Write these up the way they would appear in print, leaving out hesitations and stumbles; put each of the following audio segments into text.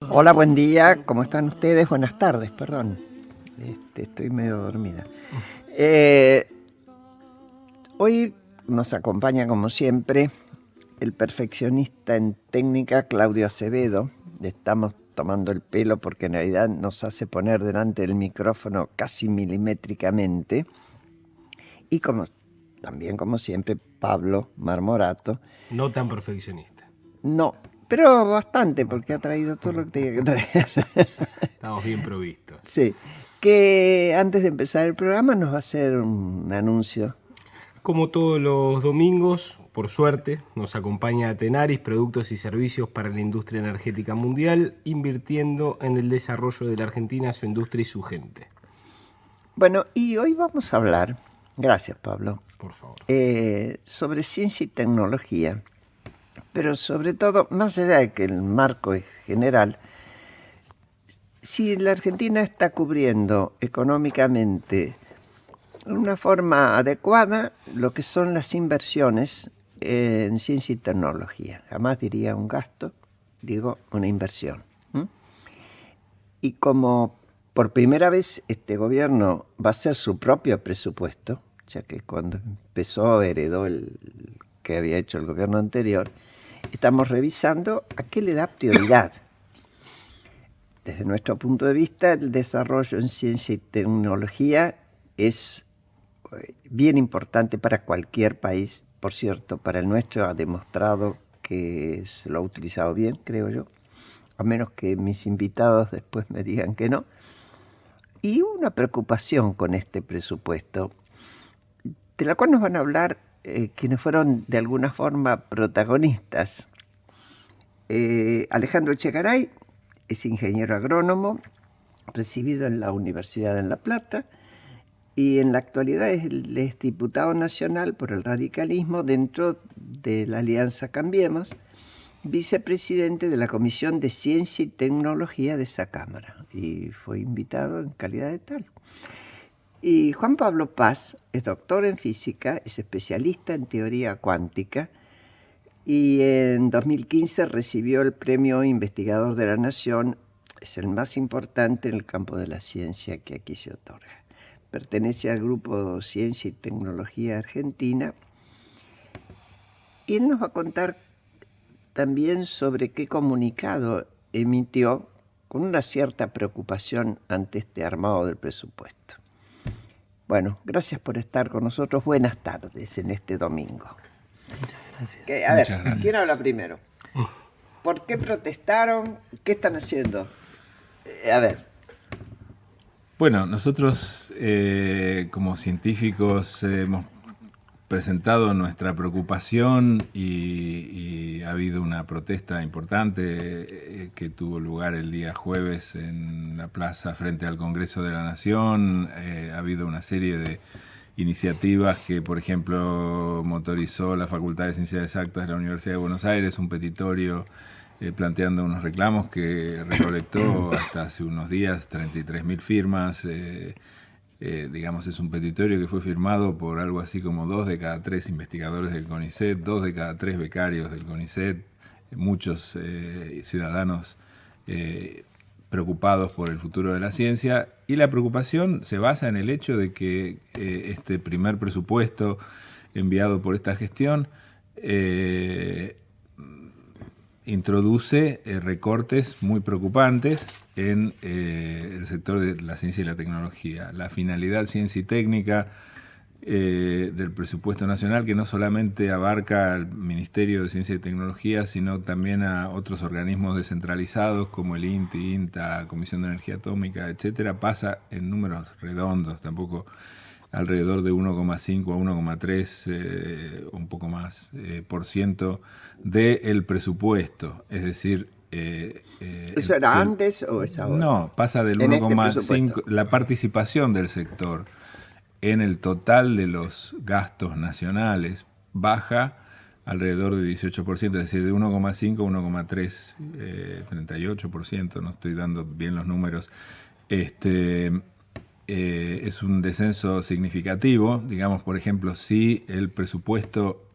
Hola, buen día, ¿cómo están ustedes? Buenas tardes, perdón. Estoy medio dormida. Eh, Hoy nos acompaña, como siempre, el perfeccionista en técnica Claudio Acevedo. Le estamos tomando el pelo porque en realidad nos hace poner delante del micrófono casi milimétricamente. Y también, como siempre, Pablo Marmorato. No tan perfeccionista. No, pero bastante, porque ha traído todo lo que tenía que traer. Estamos bien provistos. Sí, que antes de empezar el programa nos va a hacer un anuncio. Como todos los domingos, por suerte, nos acompaña Tenaris, productos y servicios para la industria energética mundial, invirtiendo en el desarrollo de la Argentina, su industria y su gente. Bueno, y hoy vamos a hablar, gracias Pablo, Por favor. sobre ciencia y tecnología, pero sobre todo, más allá de que el marco es general, si la Argentina está cubriendo económicamente de una forma adecuada lo que son las inversiones en ciencia y tecnología. Jamás diría un gasto, digo una inversión. Y como por primera vez este gobierno va a hacer su propio presupuesto, ya que cuando empezó heredó el que había hecho el gobierno anterior, estamos revisando a qué le da prioridad. Desde nuestro punto de vista, el desarrollo en ciencia y tecnología es bien importante para cualquier país. Por cierto, para el nuestro ha demostrado que se lo ha utilizado bien, creo yo, a menos que mis invitados después me digan que no. Y una preocupación con este presupuesto, de la cual nos van a hablar quienes fueron de alguna forma protagonistas. Alejandro Echegaray es ingeniero agrónomo, recibido en la Universidad de La Plata, y en la actualidad es diputado nacional por el radicalismo dentro de la Alianza Cambiemos, vicepresidente de la Comisión de Ciencia y Tecnología de esa Cámara, y fue invitado en calidad de tal. Y Juan Pablo Paz es doctor en física, es especialista en teoría cuántica, y en 2015 recibió el Premio Investigador de la Nación, es el más importante en el campo de la ciencia que aquí se otorga. Pertenece al grupo Ciencia y Tecnología Argentina, y él nos va a contar también sobre qué comunicado emitió con una cierta preocupación ante este armado del presupuesto. Bueno, gracias por estar con nosotros. Buenas tardes en este domingo. Muchas gracias. A ver, ¿quién habla primero? ¿Por qué protestaron? ¿Qué están haciendo? A ver. Bueno, nosotros como científicos hemos presentado nuestra preocupación y ha habido una protesta importante que tuvo lugar el día jueves en la plaza frente al Congreso de la Nación. Ha habido una serie de iniciativas que, por ejemplo, motorizó la Facultad de Ciencias Exactas de la Universidad de Buenos Aires, un petitorio planteando unos reclamos que recolectó hasta hace unos días 33.000 firmas. Digamos, es un petitorio que fue firmado por algo así como 2 de cada 3 investigadores del CONICET, 2 de cada 3 becarios del CONICET, muchos ciudadanos preocupados por el futuro de la ciencia, y la preocupación se basa en el hecho de que este primer presupuesto enviado por esta gestión introduce recortes muy preocupantes en el sector de la ciencia y la tecnología. La finalidad ciencia y técnica del presupuesto nacional, que no solamente abarca al Ministerio de Ciencia y Tecnología, sino también a otros organismos descentralizados como el INTI, INTA, Comisión de Energía Atómica, etcétera, pasa en números redondos, tampoco alrededor de 1,5 a 1,3, un poco más, por ciento del presupuesto. Es decir, ¿eso era antes o es ahora? No, pasa del 1,5, la participación del sector en el total de los gastos nacionales baja alrededor de 18%, es decir, de 1,5 a 1,3, 38%, no estoy dando bien los números. Es un descenso significativo. Digamos, por ejemplo, si el presupuesto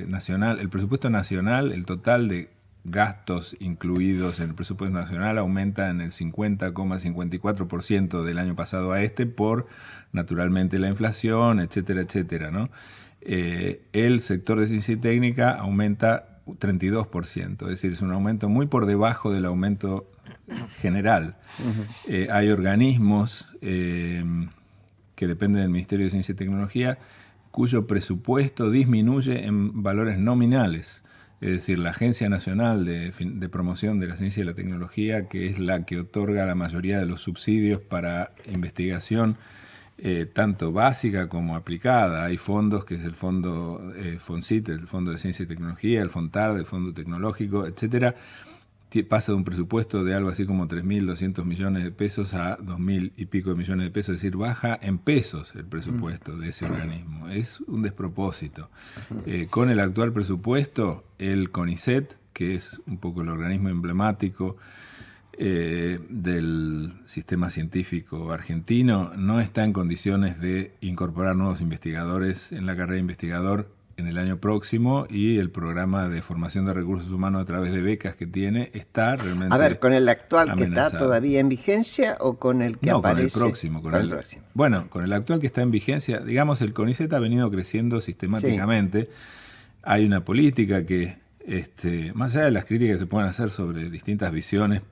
nacional, el total de gastos incluidos en el presupuesto nacional aumenta en el 50,54% del año pasado a este por, naturalmente, la inflación, etcétera, etcétera, ¿no? El sector de ciencia y técnica aumenta 32%, es decir, es un aumento muy por debajo del aumento general. Hay organismos que dependen del Ministerio de Ciencia y Tecnología cuyo presupuesto disminuye en valores nominales. Es decir, la Agencia Nacional de Promoción de la Ciencia y la Tecnología, que es la que otorga la mayoría de los subsidios para investigación, tanto básica como aplicada. Hay fondos, que es el fondo FONCIT, el Fondo de Ciencia y Tecnología, el FONTARD, el Fondo Tecnológico, etcétera. Pasa de un presupuesto de algo así como 3.200 millones de pesos a 2.000 y pico de millones de pesos, es decir, baja en pesos el presupuesto de ese organismo. Es un despropósito. Con el actual presupuesto, el CONICET, que es un poco el organismo emblemático del sistema científico argentino, no está en condiciones de incorporar nuevos investigadores en la carrera de investigador en el año próximo, y el programa de formación de recursos humanos a través de becas que tiene está realmente A ver, ¿con el actual amenazado. que está todavía en vigencia o con el que aparece? Con el próximo. Bueno, con el actual que está en vigencia, digamos, el CONICET ha venido creciendo sistemáticamente. Sí. Hay una política que, más allá de las críticas que se pueden hacer sobre distintas visiones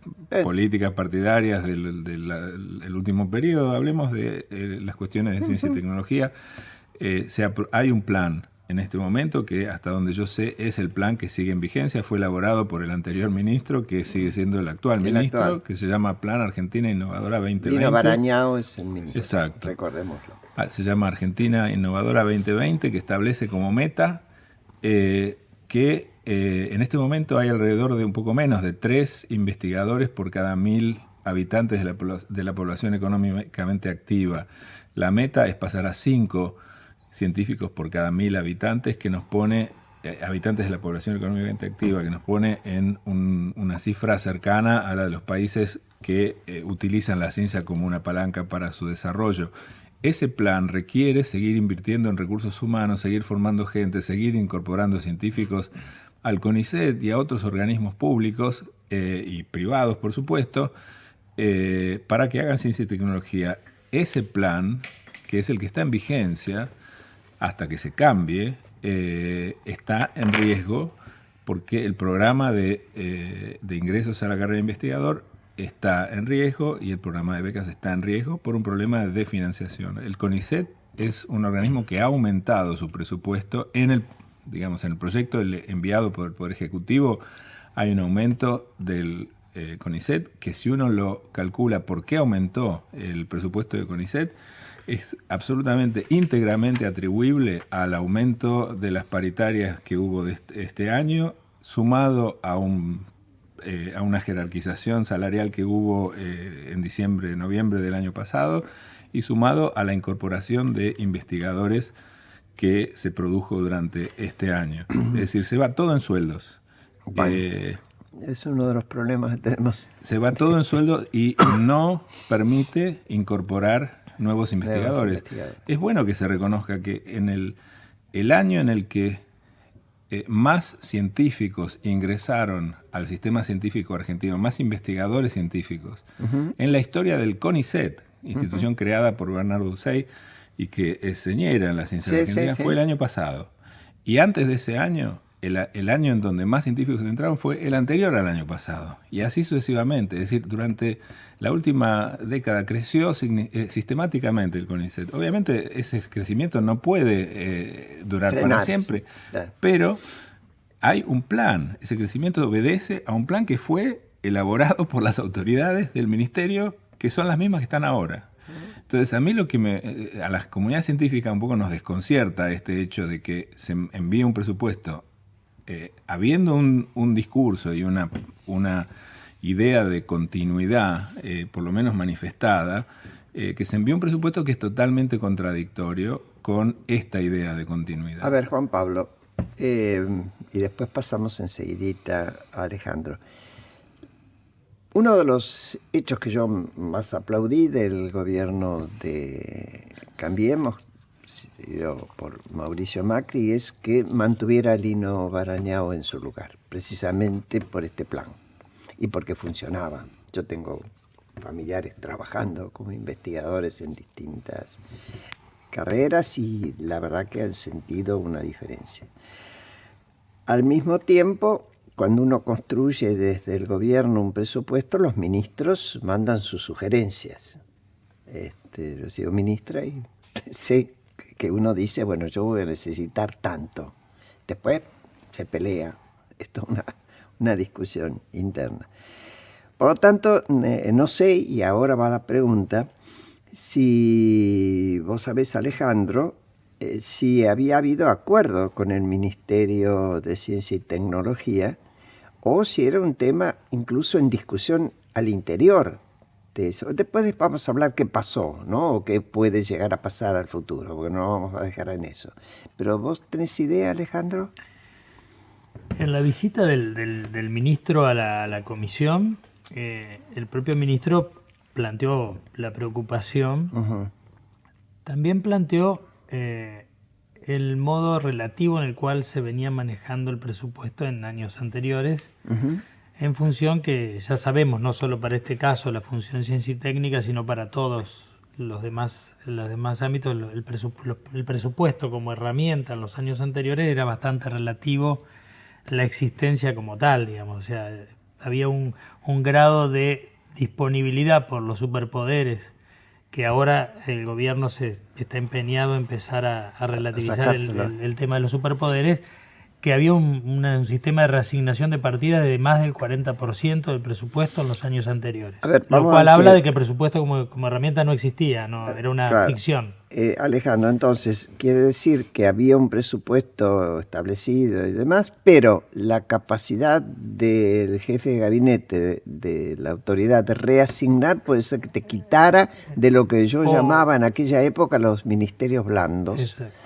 políticas partidarias del último periodo, hablemos de las cuestiones de ciencia y tecnología. Hay un plan en este momento que, hasta donde yo sé, es el plan que sigue en vigencia. Fue elaborado por el anterior ministro, que sigue siendo el actual ministro, que se llama Plan Argentina Innovadora 2020. Lino Barañao es el ministro. Exacto. Recordémoslo. Se llama Argentina Innovadora 2020, que establece como meta que en este momento hay alrededor de un poco menos de 3 investigadores por cada 1.000 habitantes de la población económicamente activa. La meta es pasar a 5 científicos por cada 1.000 habitantes, que nos pone, habitantes de la población económicamente activa, que nos pone en una cifra cercana a la de los países que utilizan la ciencia como una palanca para su desarrollo. Ese plan requiere seguir invirtiendo en recursos humanos, seguir formando gente, seguir incorporando científicos al CONICET y a otros organismos públicos y privados, por supuesto, para que hagan ciencia y tecnología. Ese plan, que es el que está en vigencia hasta que se cambie, está en riesgo porque el programa de ingresos a la carrera de investigador está en riesgo y el programa de becas está en riesgo por un problema de financiación. El CONICET es un organismo que ha aumentado su presupuesto en el proyecto enviado por el Poder Ejecutivo. Hay un aumento del CONICET que, si uno lo calcula por qué aumentó el presupuesto de CONICET, es absolutamente, íntegramente atribuible al aumento de las paritarias que hubo de este año, sumado a una jerarquización salarial que hubo en noviembre del año pasado, y sumado a la incorporación de investigadores que se produjo durante este año. Es decir, se va todo en sueldos. Es uno de los problemas que tenemos. Se va todo en sueldos y no permite incorporar nuevos investigadores. Es bueno que se reconozca que en el año en el que más científicos ingresaron al sistema científico argentino, más investigadores científicos, en la historia del CONICET, institución creada por Bernardo Ucey y que es señera en la ciencia argentina, fue el año pasado. Y antes de ese año, el año en donde más científicos entraron fue el anterior al año pasado. Y así sucesivamente. Es decir, durante la última década creció sistemáticamente el CONICET. Obviamente ese crecimiento no puede durar para siempre, pero hay un plan. Ese crecimiento obedece a un plan que fue elaborado por las autoridades del ministerio, que son las mismas que están ahora. Entonces, a mí a la comunidad científica un poco nos desconcierta este hecho de que se envíe un presupuesto habiendo un discurso y una idea de continuidad, por lo menos manifestada, que se envíe un presupuesto que es totalmente contradictorio con esta idea de continuidad. A ver, Juan Pablo, y después pasamos enseguidita a Alejandro. Uno de los hechos que yo más aplaudí del gobierno de Cambiemos presidido por Mauricio Macri, es que mantuviera a Lino Barañao en su lugar, precisamente por este plan y porque funcionaba. Yo tengo familiares trabajando como investigadores en distintas carreras y la verdad que han sentido una diferencia. Al mismo tiempo, cuando uno construye desde el gobierno un presupuesto, los ministros mandan sus sugerencias. Yo he sido ministra y sé que uno dice, bueno, yo voy a necesitar tanto. Después se pelea. Esto es una discusión interna. Por lo tanto, no sé, y ahora va la pregunta, si vos sabés, Alejandro, si había habido acuerdo con el Ministerio de Ciencia y Tecnología o si era un tema incluso en discusión al interior de eso. Después vamos a hablar qué pasó, ¿no? O qué puede llegar a pasar al futuro, porque no vamos a dejar en eso. Pero ¿vos tenés idea, Alejandro? En la visita del ministro a la comisión, el propio ministro planteó la preocupación, Uh-huh. también planteó el modo relativo en el cual se venía manejando el presupuesto en años anteriores, Uh-huh. en función que ya sabemos, no solo para este caso, la función ciencia y técnica, sino para todos los demás ámbitos, el presupuesto como herramienta en los años anteriores era bastante relativo la existencia como tal, digamos. O sea, había un grado de disponibilidad por los superpoderes que ahora el gobierno se está empeñado a empezar a relativizar el tema de los superpoderes, que había un sistema de reasignación de partidas de más del 40% del presupuesto en los años anteriores. A ver, lo cual habla de que el presupuesto como herramienta no existía, no era una claro. ficción. Alejandro, entonces, quiere decir que había un presupuesto establecido y demás, pero la capacidad del jefe de gabinete, de la autoridad, de reasignar, puede ser que te quitara de lo que yo llamaba en aquella época los ministerios blandos. Exacto.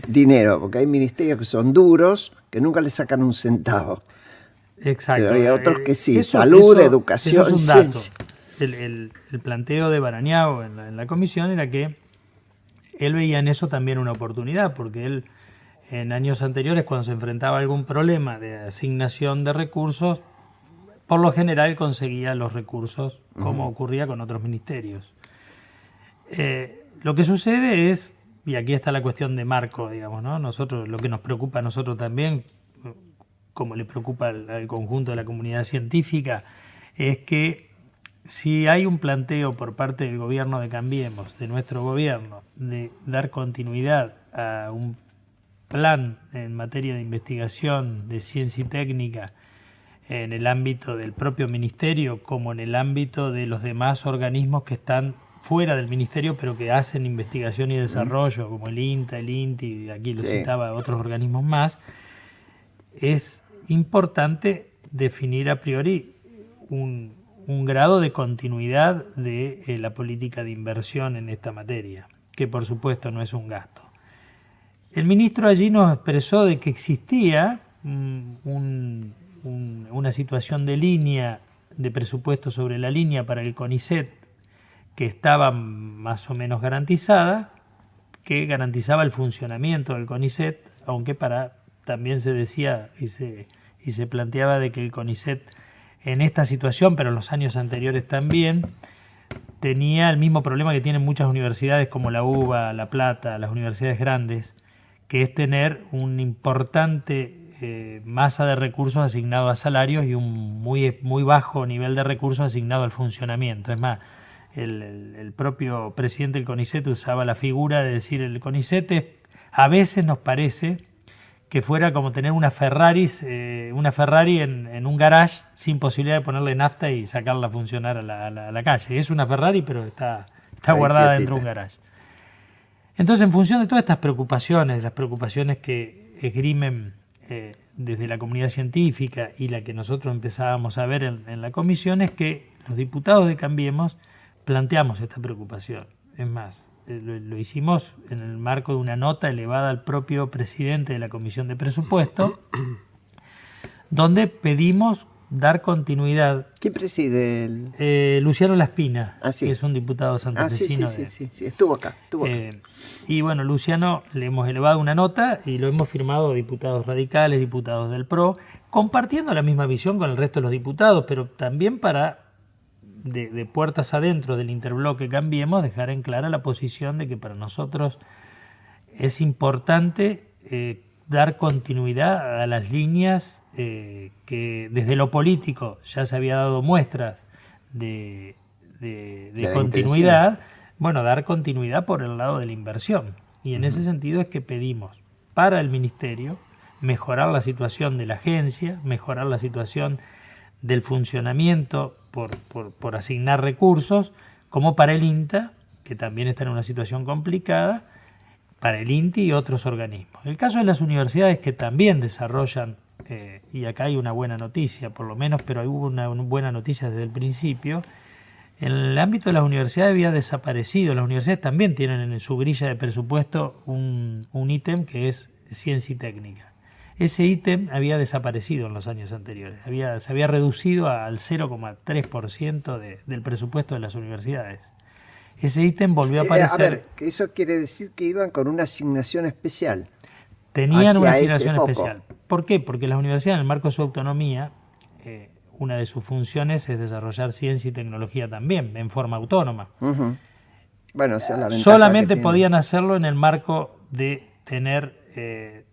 Dinero, porque hay ministerios que son duros, que nunca le sacan un centavo. Exacto. Pero hay otros que sí, salud, educación, eso es un dato. ciencia. El planteo de Barañao en la comisión era que él veía en eso también una oportunidad, porque él en años anteriores, cuando se enfrentaba a algún problema de asignación de recursos, por lo general conseguía los recursos, como ocurría con otros ministerios. Lo que sucede es, y aquí está la cuestión de marco, digamos, ¿no? Nosotros, lo que nos preocupa a nosotros también, como le preocupa al conjunto de la comunidad científica, es que si hay un planteo por parte del gobierno de Cambiemos, de nuestro gobierno, de dar continuidad a un plan en materia de investigación, de ciencia y técnica, en el ámbito del propio ministerio, como en el ámbito de los demás organismos que están fuera del ministerio, pero que hacen investigación y desarrollo, como el INTA, el INTI, aquí lo citaba, otros organismos más, es importante definir a priori un grado de continuidad de la política de inversión en esta materia, que por supuesto no es un gasto. El ministro allí nos expresó de que existía una situación de línea, de presupuesto sobre la línea para el CONICET, que estaba más o menos garantizada, que garantizaba el funcionamiento del CONICET, aunque también se decía y se planteaba de que el CONICET en esta situación, pero en los años anteriores también, tenía el mismo problema que tienen muchas universidades como la UBA, La Plata, las universidades grandes, que es tener un importante masa de recursos asignados a salarios y un muy bajo nivel de recursos asignados al funcionamiento. Es más, el propio presidente del CONICET usaba la figura de decir, el CONICET a veces nos parece que fuera como tener una Ferrari en un garage sin posibilidad de ponerle nafta y sacarla a funcionar a la calle. Es una Ferrari, pero está guardada dentro de un garage. Entonces, en función de todas estas preocupaciones, las preocupaciones que esgrimen desde la comunidad científica y la que nosotros empezábamos a ver en la comisión, es que los diputados de Cambiemos planteamos esta preocupación. Es más, lo hicimos en el marco de una nota elevada al propio presidente de la Comisión de Presupuesto, donde pedimos dar continuidad. ¿Quién preside el...? Luciano Laspina, Sí. que es un diputado santafesino. Sí, estuvo acá. Y bueno, Luciano le hemos elevado una nota y lo hemos firmado diputados radicales, diputados del PRO, compartiendo la misma visión con el resto de los diputados, pero también para, de puertas adentro del interbloque Cambiemos, dejar en clara la posición de que para nosotros es importante dar continuidad a las líneas que desde lo político ya se había dado muestras de continuidad. Bueno, dar continuidad por el lado de la inversión. Y en ese sentido es que pedimos para el Ministerio mejorar la situación de la agencia, mejorar la situación del funcionamiento por asignar recursos, como para el INTA, que también está en una situación complicada, para el INTI y otros organismos. El caso de las universidades, que también desarrollan, y acá hay una buena noticia por lo menos, pero hubo una buena noticia desde el principio. En el ámbito de las universidades había desaparecido. Las universidades también tienen en su grilla de presupuesto un ítem que es ciencia y técnica. Ese ítem había desaparecido en los años anteriores. Se había reducido al 0,3% del presupuesto de las universidades. Ese ítem volvió a aparecer. Eso quiere decir que iban con una asignación especial. Tenían una asignación especial. ¿Por qué? Porque las universidades, en el marco de su autonomía, una de sus funciones es desarrollar ciencia y tecnología también, en forma autónoma. Uh-huh. Bueno, esa es la ventaja solamente que podían hacerlo en el marco de tener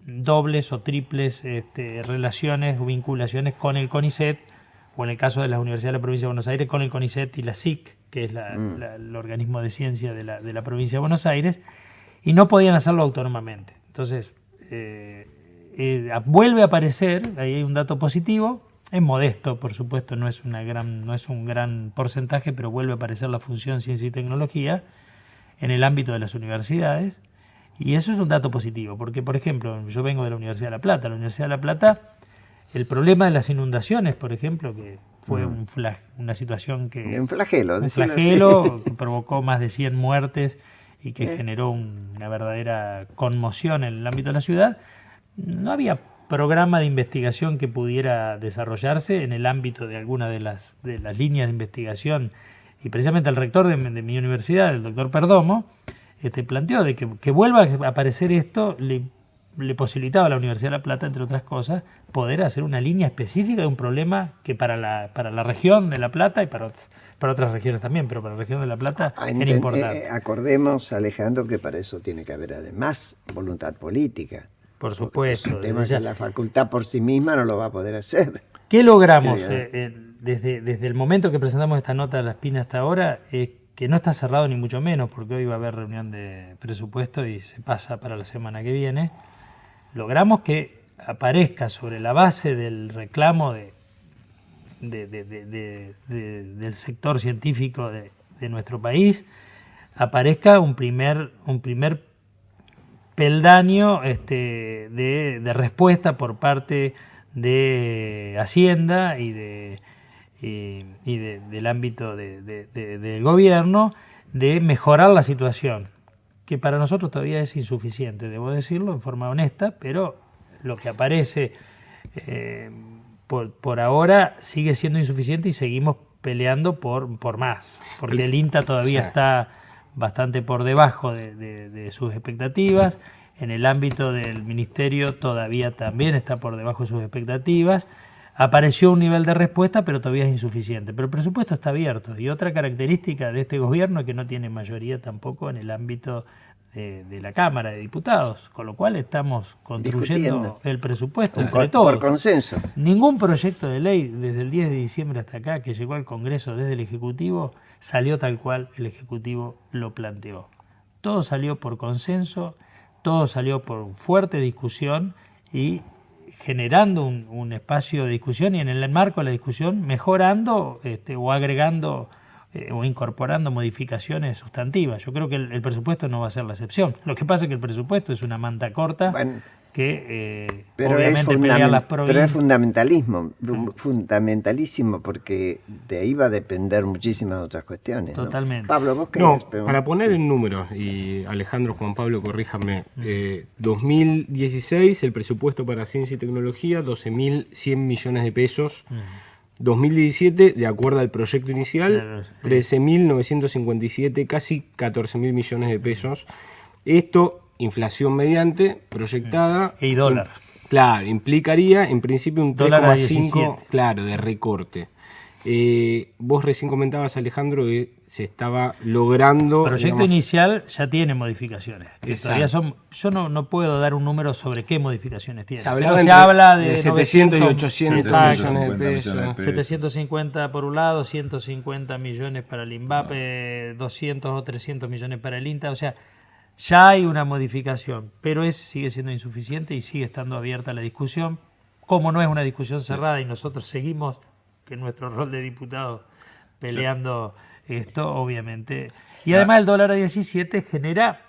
dobles o triples relaciones o vinculaciones con el CONICET, o en el caso de las universidades de la provincia de Buenos Aires, con el CONICET y la SIC, que es el organismo de ciencia de la provincia de Buenos Aires, y no podían hacerlo autónomamente. Entonces, vuelve a aparecer, ahí hay un dato positivo, es modesto, por supuesto, no es un gran porcentaje, pero vuelve a aparecer la función ciencia y tecnología en el ámbito de las universidades, y eso es un dato positivo, porque, por ejemplo, yo vengo de la Universidad de La Plata. La Universidad de La Plata, el problema de las inundaciones, por ejemplo, que fue una situación que... Un flagelo. Un flagelo que provocó más de 100 muertes y que generó una verdadera conmoción en el ámbito de la ciudad. No había programa de investigación que pudiera desarrollarse en el ámbito de alguna de las líneas de investigación, y precisamente el rector de mi universidad, el doctor Perdomo, planteó de que vuelva a aparecer esto, le posibilitaba a la Universidad de La Plata, entre otras cosas, poder hacer una línea específica de un problema que para la región de La Plata y para otras regiones también, pero para la región de La Plata era importante. Acordemos, Alejandro, que para eso tiene que haber además voluntad política. Por supuesto. Es un tema que la facultad por sí misma no lo va a poder hacer. ¿Qué logramos desde el momento que presentamos esta nota de Laspina hasta ahora? Que no está cerrado ni mucho menos, porque hoy va a haber reunión de presupuesto y se pasa para la semana que viene. Logramos que aparezca sobre la base del reclamo del sector científico de nuestro país, aparezca un primer peldaño de respuesta por parte de Hacienda y del ámbito del gobierno, de mejorar la situación, que para nosotros todavía es insuficiente, debo decirlo en forma honesta, pero lo que aparece por ahora sigue siendo insuficiente y seguimos peleando por más, porque el INTA todavía está bastante por debajo de sus expectativas. En el ámbito del Ministerio todavía también está por debajo de sus expectativas. Apareció un nivel de respuesta, pero todavía es insuficiente. Pero el presupuesto está abierto. Y otra característica de este gobierno es que no tiene mayoría tampoco en el ámbito de la Cámara de Diputados, con lo cual estamos construyendo el presupuesto entre todos. Por consenso. Ningún proyecto de ley desde el 10 de diciembre hasta acá que llegó al Congreso desde el Ejecutivo salió tal cual el Ejecutivo lo planteó. Todo salió por consenso, todo salió por fuerte discusión y generando un espacio de discusión, y en el marco de la discusión mejorando o agregando o incorporando modificaciones sustantivas. Yo creo que el presupuesto no va a ser la excepción. Lo que pasa es que el presupuesto es una manta corta que Pero obviamente pelear las pero es provincias. fundamentalísimo, porque de ahí va a depender muchísimas otras cuestiones, ¿no? Totalmente. Pablo, vos No, querías preguntar. para poner en números, y Alejandro, Juan Pablo, corríjame, 2016 el presupuesto para ciencia y tecnología, 12.100 millones de pesos. 2017, de acuerdo al proyecto inicial, Claro, sí. 13.957, casi 14.000 millones de pesos. Esto, inflación mediante, proyectada. Y dólar. Claro, implicaría en principio un Dólar a 3,5, 17. claro, de recorte. Vos recién comentabas, Alejandro, que se estaba logrando... El proyecto digamos, inicial ya tiene modificaciones. Que todavía Exacto. yo no puedo dar un número sobre qué modificaciones tiene. Se Pero hablaba se entre habla de 700 y 900, 800 exacto. millones de pesos. 750 por un lado, 150 millones para el INVAPE, 200 o 300 millones para el INTA. O sea, ya hay una modificación, pero sigue siendo insuficiente y sigue estando abierta la discusión. Como no es una discusión cerrada y nosotros seguimos, que en nuestro rol de diputados, peleando esto, obviamente. Y además el dólar a 17 genera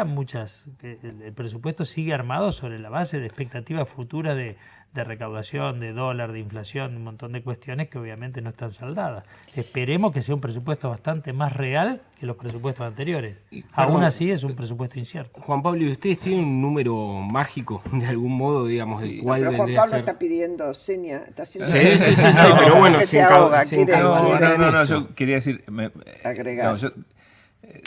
muchas... El presupuesto sigue armado sobre la base de expectativas futuras de recaudación, de dólar, de inflación, un montón de cuestiones que obviamente no están saldadas. Esperemos que sea un presupuesto bastante más real que los presupuestos anteriores. Aún así es un presupuesto incierto. Juan Pablo, ¿y ustedes tienen un número mágico, de algún modo, digamos, de cuál Pero Juan vendría a Pablo ser? está pidiendo seña. Está haciendo Sí, señas. sí, sí, sí, pero bueno, Que sin se ahoga, sin quiere- No, esto. yo quería decir, Agregar. yo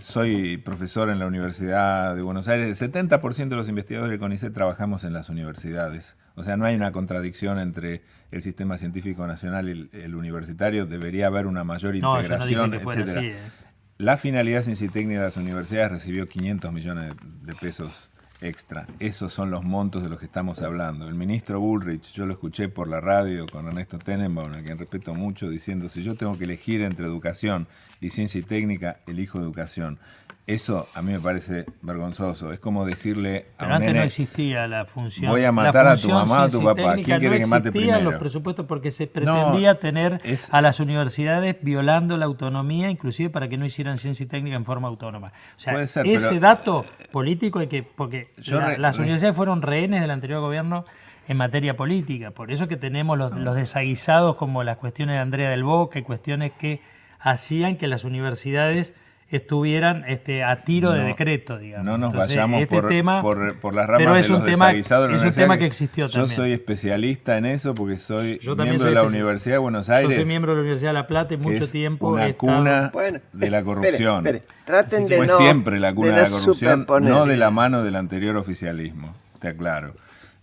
soy profesor en la Universidad de Buenos Aires. El 70% de los investigadores del CONICET trabajamos en las universidades. O sea, no hay una contradicción entre el sistema científico nacional y el universitario. Debería haber una mayor No, yo no integración, dije que fuera etcétera. así. La finalidad ciencia y técnica de las universidades recibió 500 millones de pesos extra. Esos son los montos de los que estamos hablando. El ministro Bullrich, yo lo escuché por la radio con Ernesto Tenenbaum, a quien respeto mucho, diciendo, si yo tengo que elegir entre educación y ciencia y técnica, elijo educación. Eso a mí me parece vergonzoso. Es como decirle a Pero un antes nene, no existía la función. voy a la matar a tu función mamá o a tu ciencia y papá. técnica, ¿Quién quiere que mate no existían primero? los presupuestos porque se pretendía tener es- a las universidades violando la autonomía, inclusive para que no hicieran ciencia y técnica en forma autónoma. O sea, Puede ser, ese pero- dato político hay que... Porque Yo las universidades fueron rehenes del anterior gobierno en materia política. Por eso que tenemos los desaguisados como las cuestiones de Andrea del Boca y cuestiones que hacían que las universidades estuvieran a tiro de decreto, digamos. No nos Entonces, vayamos este tema, por las ramas pero es de los un tema, desaguisados de la es un universidad, tema que existió yo también. soy especialista en eso porque soy Yo también miembro soy de la especi- Universidad de Buenos Yo Aires. soy miembro de la Universidad de La Plata y que mucho es tiempo una he estado... cuna Bueno, de la corrupción. espere, traten de Fue no, siempre la cuna de la corrupción, superponer. no de la mano del anterior oficialismo, te aclaro.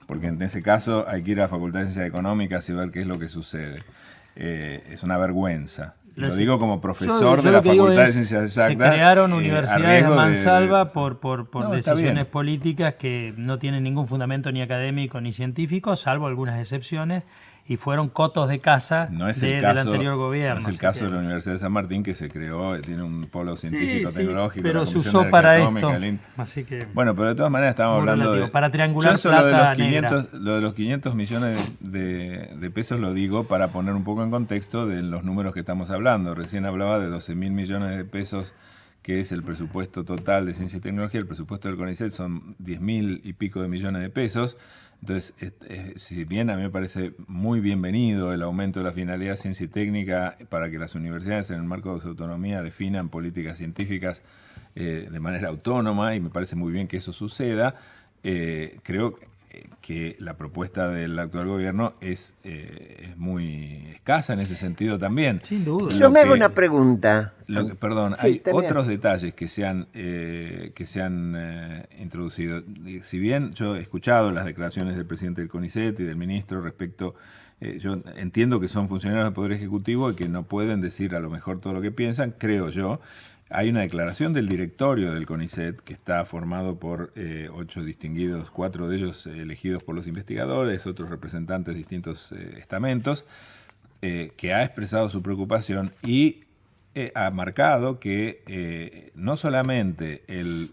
Porque en ese caso hay que ir a la Facultad de Ciencias Económicas y ver qué es lo que sucede. Es una vergüenza. Lo digo como profesor Yo de la lo que digo Facultad de es, Ciencias Exactas. se crearon a universidades riesgo a de- mansalva por No, está decisiones bien. políticas que no tienen ningún fundamento ni académico ni científico, salvo algunas excepciones, y fueron cotos de casa No es del anterior gobierno. No es el así caso que- de la Universidad de San Martín, que se creó, tiene un polo científico, sí, tecnológico. pero la se Comisión usó para Energética esto. Atómica, Así que Bueno, pero de todas maneras estamos Muy hablando relativo, de... para triangular Yo eso, lo de plata los 500, negra. lo de los 500 millones de pesos lo digo para poner un poco en contexto de los números que estamos hablando. Recién hablaba de 12.000 millones de pesos, que es el presupuesto total de ciencia y tecnología. El presupuesto del CONICET son 10.000 y pico de millones de pesos. Entonces, si bien a mí me parece muy bienvenido el aumento de la finalidad ciencia y técnica para que las universidades en el marco de su autonomía definan políticas científicas de manera autónoma, y me parece muy bien que eso suceda, creo que la propuesta del actual gobierno es muy escasa en ese sentido también. sin duda. Yo me hago una pregunta. Perdón, Sí, hay también. otros detalles que se han introducido. Si bien yo he escuchado las declaraciones del presidente del CONICET y del ministro respecto, yo entiendo que son funcionarios del Poder Ejecutivo y que no pueden decir a lo mejor todo lo que piensan, creo yo. Hay una declaración del directorio del CONICET que está formado por 8 distinguidos, 4 de ellos elegidos por los investigadores, otros representantes de distintos estamentos, que ha expresado su preocupación y ha marcado que no solamente el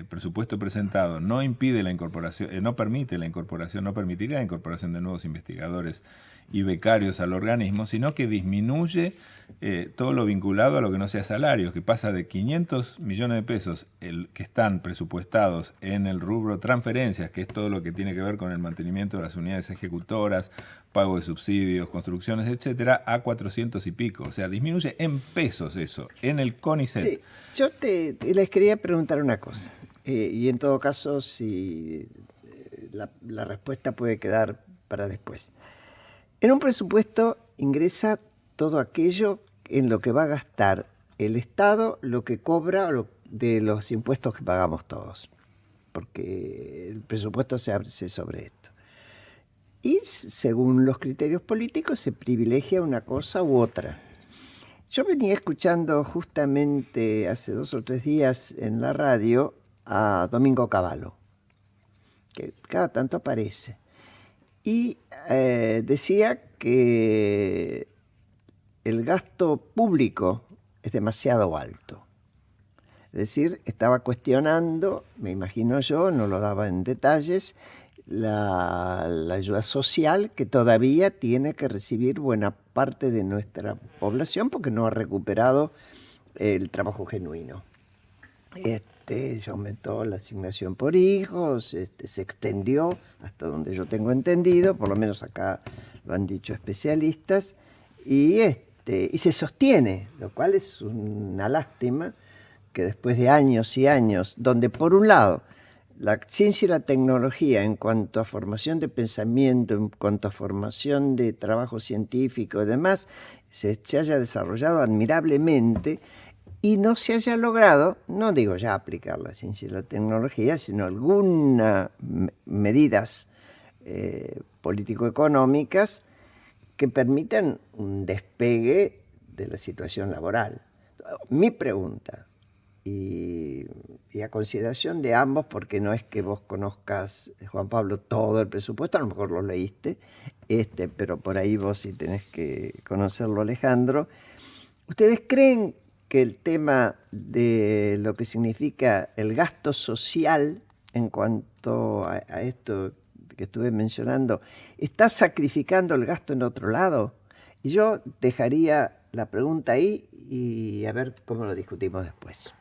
presupuesto presentado no impide la incorporación, no permite la incorporación, no permitiría la incorporación de nuevos investigadores y becarios al organismo, sino que disminuye todo lo vinculado a lo que no sea salarios, que pasa de 500 millones de pesos que están presupuestados en el rubro transferencias, que es todo lo que tiene que ver con el mantenimiento de las unidades ejecutoras, pago de subsidios, construcciones, etcétera, a 400 y pico. O sea, disminuye en pesos eso, en el CONICET. Sí, yo les quería preguntar una cosa, y en todo caso, si la respuesta puede quedar para después. En un presupuesto ingresa todo aquello en lo que va a gastar el Estado, lo que cobra de los impuestos que pagamos todos, porque el presupuesto se hace sobre esto. Y según los criterios políticos se privilegia una cosa u otra. Yo venía escuchando justamente hace 2 o 3 días en la radio a Domingo Cavallo, que cada tanto aparece, y decía que el gasto público es demasiado alto. Es decir, estaba cuestionando, me imagino yo, no lo daba en detalles, la ayuda social que todavía tiene que recibir buena parte de nuestra población porque no ha recuperado el trabajo genuino. Se aumentó la asignación por hijos, se extendió hasta donde yo tengo entendido, por lo menos acá lo han dicho especialistas, y se sostiene, lo cual es una lástima que después de años y años, donde por un lado la ciencia y la tecnología en cuanto a formación de pensamiento, en cuanto a formación de trabajo científico y demás, se haya desarrollado admirablemente y no se haya logrado, no digo ya aplicar la ciencia y la tecnología, sino algunas medidas político-económicas que permitan un despegue de la situación laboral. Mi pregunta, y a consideración de ambos, porque no es que vos conozcas, Juan Pablo, todo el presupuesto, a lo mejor lo leíste, pero por ahí vos sí tenés que conocerlo, Alejandro. ¿Ustedes creen que el tema de lo que significa el gasto social en cuanto a esto que estuve mencionando, está sacrificando el gasto en otro lado? Y yo dejaría la pregunta ahí y a ver cómo lo discutimos después.